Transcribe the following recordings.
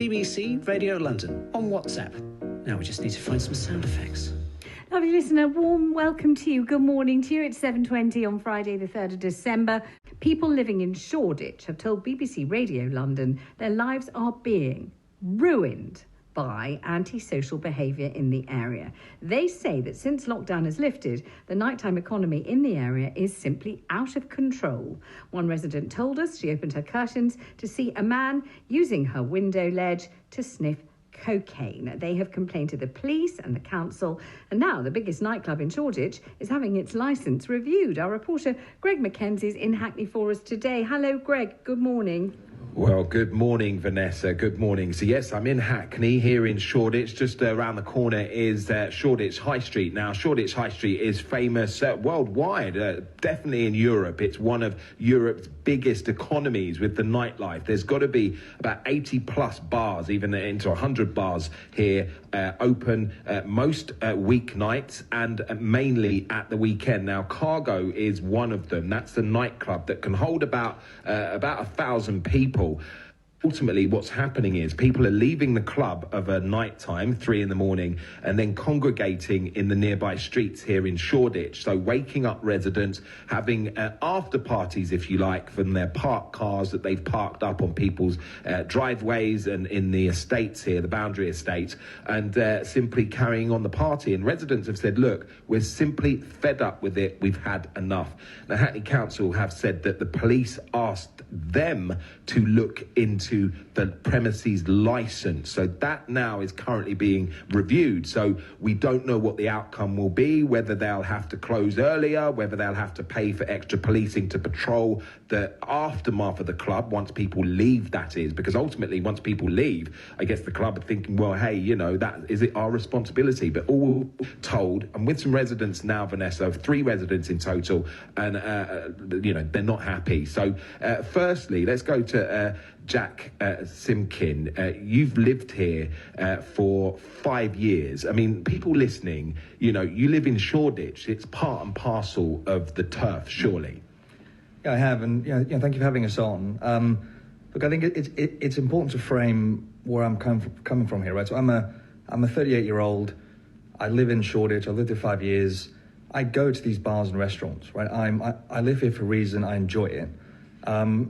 BBC Radio London on WhatsApp. Now we just need to find some sound effects. Lovely listener, warm welcome to you. Good morning to you. It's 7:20 on Friday the 3rd of December. People living in Shoreditch have told BBC Radio London their lives are being ruined by antisocial behaviour in the area. They say that since lockdown has lifted, the nighttime economy in the area is simply out of control. One resident told us she opened her curtains to see a man using her window ledge to sniff cocaine. They have complained to the police and the council, and now the biggest nightclub in Shoreditch is having its licence reviewed. Our reporter Greg Mackenzie is in Hackney for us today. Hello, Greg. Good morning. Well, good morning, Vanessa. Good morning. So, yes, I'm in Hackney here in Shoreditch. Just around the corner is Shoreditch High Street. Now, Shoreditch High Street is famous worldwide, definitely in Europe. It's one of Europe's biggest economies with the nightlife. There's got to be about 80 plus bars, even into 100 bars here, open most weeknights and mainly at the weekend. Now, Cargo is one of them. That's the nightclub that can hold about 1,000 people. Ultimately, what's happening is people are leaving the club of a night time, 3 a.m, and then congregating in the nearby streets here in Shoreditch. So waking up residents, having after parties, if you like, from their parked cars that they've parked up on people's driveways and in the estates here, the Boundary Estate, and simply carrying on the party. And residents have said, look, we're simply fed up with it. We've had enough. The Hackney Council have said that the police asked them to look into the premises licence. So that now is currently being reviewed. So we don't know what the outcome will be, whether they'll have to close earlier, whether they'll have to pay for extra policing to patrol the aftermath of the club once people leave, that is. Because ultimately, once people leave, I guess the club are thinking, well, hey, you know, that is it our responsibility? But all told, and with some residents now, Vanessa, 3 residents in total, and, you know, they're not happy. So firstly, let's go to Jack Simkin. You've lived here for 5 years. I mean, people listening, you know, you live in Shoreditch. It's part and parcel of the turf, surely. Yeah, I have, and thank you for having us on. Look, I think it's important to frame where I'm coming from here, right? So I'm a 38-year-old. I live in Shoreditch. I've lived here 5 years. I go to these bars and restaurants, right? I live here for a reason. I enjoy it.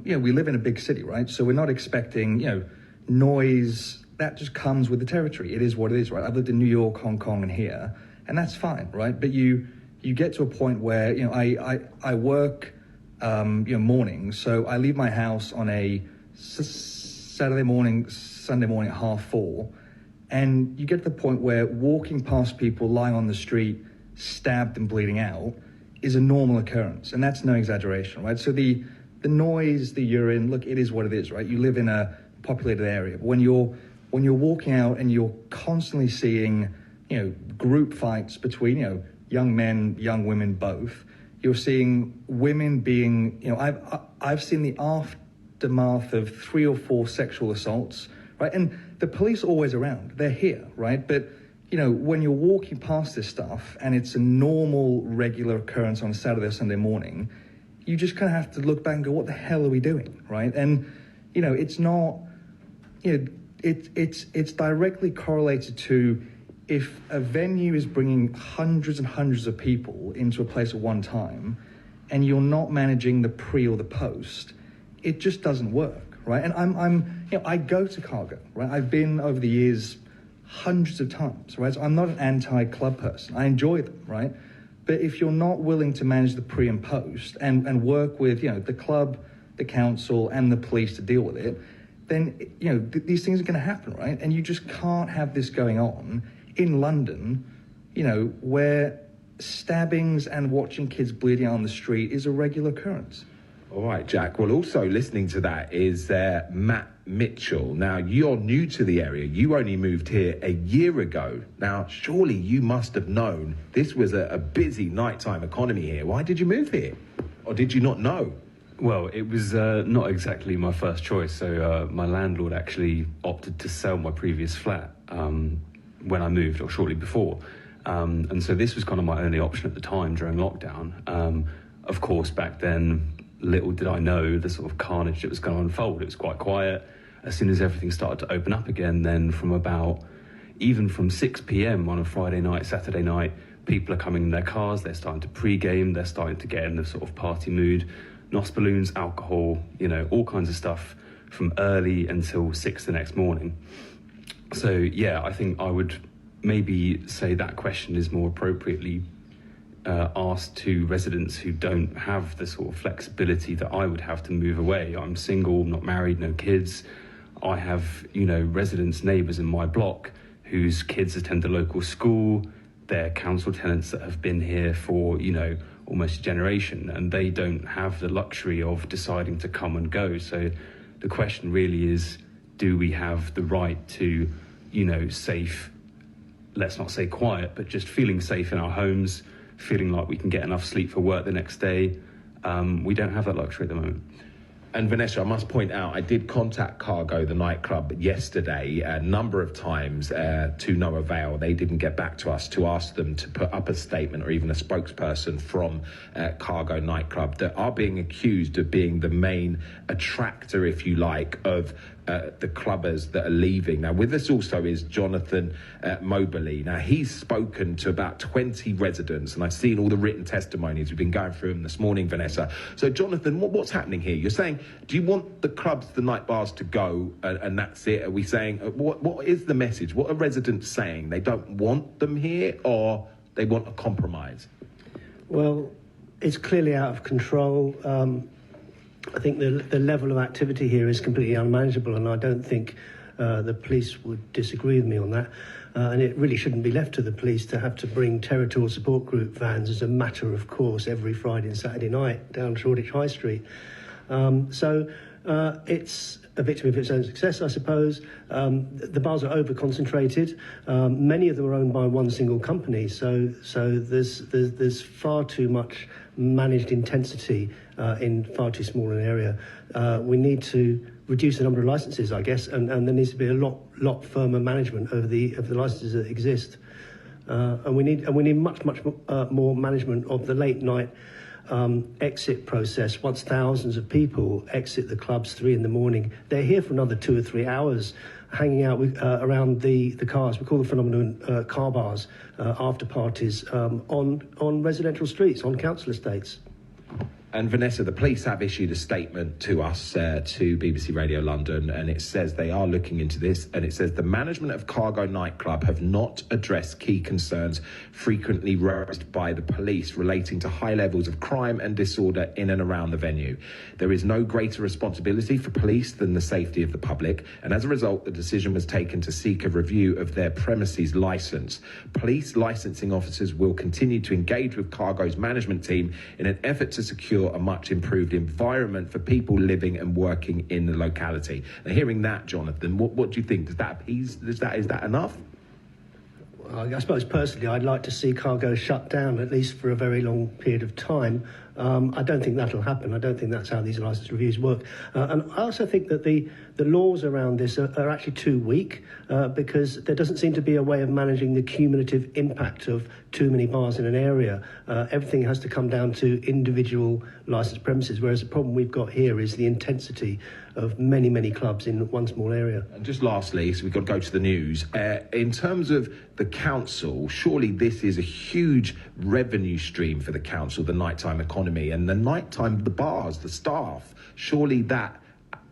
We live in a big city, right? So we're not expecting, noise. That just comes with the territory. It is what it is, right? I've lived in New York, Hong Kong, and here, and that's fine, right? But you get to a point where, I work, mornings. So I leave my house on a Saturday morning, Sunday morning at 4:30, and you get to the point where walking past people lying on the street, stabbed and bleeding out, is a normal occurrence, and that's no exaggeration, right? So the noise, the urine, look, it is what it is, right? You live in a populated area. But when you're walking out and you're constantly seeing, group fights between, young men, young women, both, you're seeing women being, I've seen the aftermath of 3 or 4 sexual assaults, right? And the police are always around. They're here, right? But, when you're walking past this stuff and it's a normal, regular occurrence on a Saturday or Sunday morning, you just kind of have to look back and go, what the hell are we doing, right? And, it's not, it's directly correlated to if a venue is bringing hundreds and hundreds of people into a place at one time and you're not managing the pre or the post, it just doesn't work, right? And I go to Cargo, right? I've been over the years hundreds of times, right? So I'm not an anti-club person. I enjoy them, right? But if you're not willing to manage the pre and post and work with, the club, the council and the police to deal with it, then, these things are going to happen, right? And you just can't have this going on in London, where stabbings and watching kids bleeding out on the street is a regular occurrence. All right, Jack. Well, also listening to that is Matt Mitchell. Now, you're new to the area. You only moved here a year ago. Now, surely you must have known this was a busy nighttime economy here. Why did you move here? Or did you not know? Well, it was not exactly my first choice. So my landlord actually opted to sell my previous flat when I moved, or shortly before. And so this was kind of my only option at the time during lockdown. Of course, back then, little did I know the sort of carnage that was going to unfold. It was quite quiet. as soon as everything started to open up again, then even from 6 p.m. on a Friday night, Saturday night, people are coming in their cars, they're starting to pre-game, they're starting to get in the sort of party mood. Nos balloons, alcohol, all kinds of stuff from early until 6 the next morning. So, yeah, I think I would maybe say that question is more appropriately asked to residents who don't have the sort of flexibility that I would have to move away. I'm single, not married, no kids. I have, residents, neighbours in my block whose kids attend the local school. They're council tenants that have been here for, almost a generation, and they don't have the luxury of deciding to come and go. So the question really is, do we have the right to, safe, let's not say quiet, but just feeling safe in our homes, feeling like we can get enough sleep for work the next day? We don't have that luxury at the moment. And Vanessa, I must point out, I did contact Cargo, the nightclub, yesterday a number of times to no avail. They didn't get back to us to ask them to put up a statement or even a spokesperson from Cargo nightclub that are being accused of being the main attractor, if you like, of the clubbers that are leaving. Now, with us also is Jonathan Moberly. Now, he's spoken to about 20 residents, and I've seen all the written testimonies. We've been going through them this morning, Vanessa. So, Jonathan, what's happening here? You're saying, do you want the clubs, the night bars to go, and that's it? Are we saying, what is the message? What are residents saying? They don't want them here, or they want a compromise? Well, it's clearly out of control. I think the level of activity here is completely unmanageable, and I don't think the police would disagree with me on that. And it really shouldn't be left to the police to have to bring territorial support group vans as a matter of course every Friday and Saturday night down Shoreditch High Street. So it's a victim of its own success, I suppose. The bars are over-concentrated. Many of them are owned by one single company, so there's far too much managed intensity in far too small an area. We need to reduce the number of licences, I guess, and there needs to be a lot firmer management of the licences that exist. And we need much more management of the late night exit process. Once thousands of people exit the clubs 3 a.m, they're here for another 2 or 3 hours, hanging out around the cars. We call the phenomenon car bars, after parties on residential streets, on council estates. And Vanessa, the police have issued a statement to us, to BBC Radio London, and it says they are looking into this, and it says the management of Cargo nightclub have not addressed key concerns frequently raised by the police relating to high levels of crime and disorder in and around the venue. There is no greater responsibility for police than the safety of the public, and as a result, the decision was taken to seek a review of their premises licence. Police licensing officers will continue to engage with Cargo's management team in an effort to secure a much improved environment for people living and working in the locality. Now, hearing that, Jonathan, what do you think? Does that appease? Is that enough? Well, I suppose personally I'd like to see Cargo shut down at least for a very long period of time. I don't think that'll happen. I don't think that's how these licence reviews work. And I also think that the laws around this are actually too weak because there doesn't seem to be a way of managing the cumulative impact of too many bars in an area. Everything has to come down to individual licensed premises, whereas the problem we've got here is the intensity of many clubs in one small area. And just lastly, so we've got to go to the news. In terms of the council, surely this is a huge revenue stream for the council, the nighttime economy, and the nighttime, the bars, the staff. Surely that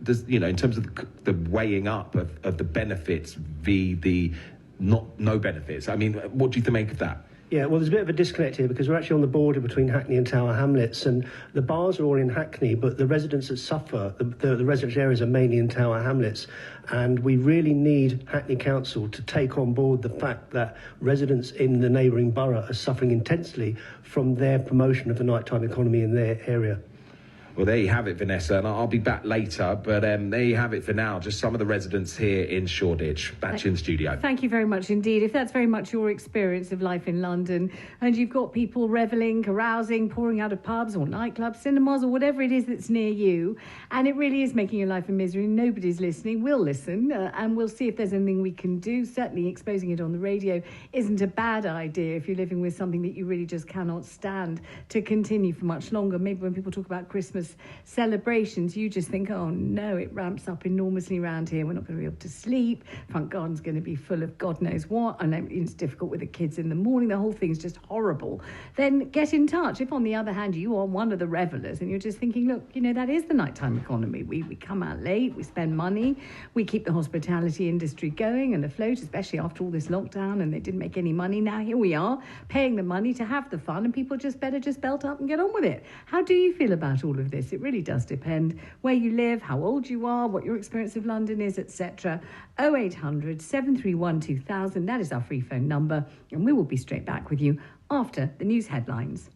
does, in terms of the weighing up of the benefits v the no benefits. I mean, what do you make of that? Yeah, well, there's a bit of a disconnect here because we're actually on the border between Hackney and Tower Hamlets, and the bars are all in Hackney, but the residents that suffer, the residential areas are mainly in Tower Hamlets, and we really need Hackney Council to take on board the fact that residents in the neighbouring borough are suffering intensely from their promotion of the nighttime economy in their area. Well, there you have it, Vanessa, and I'll be back later, but there you have it for now. Just some of the residents here in Shoreditch. Back to you in the studio. Thank you very much indeed. If that's very much your experience of life in London, and you've got people revelling, carousing, pouring out of pubs or nightclubs, cinemas, or whatever it is that's near you, and it really is making your life a misery, nobody's listening, we'll listen, and we'll see if there's anything we can do. Certainly exposing it on the radio isn't a bad idea if you're living with something that you really just cannot stand to continue for much longer. Maybe when people talk about Christmas Christmas celebrations, you just think, oh no, it ramps up enormously around here. We're not going to be able to sleep. Front garden's going to be full of God knows what. I know it's difficult with the kids in the morning. The whole thing's just horrible. Then get in touch. If, on the other hand, you are one of the revelers and you're just thinking, look, you know, that is the nighttime economy. We come out late, we spend money, we keep the hospitality industry going and afloat, especially after all this lockdown, and they didn't make any money. Now here we are paying the money to have the fun, and people just better just belt up and get on with it. How do you feel about all of this? It really does depend where you live, how old you are, what your experience of London is, etc. 0800 731 2000, that is our free phone number, and we will be straight back with you after the news headlines.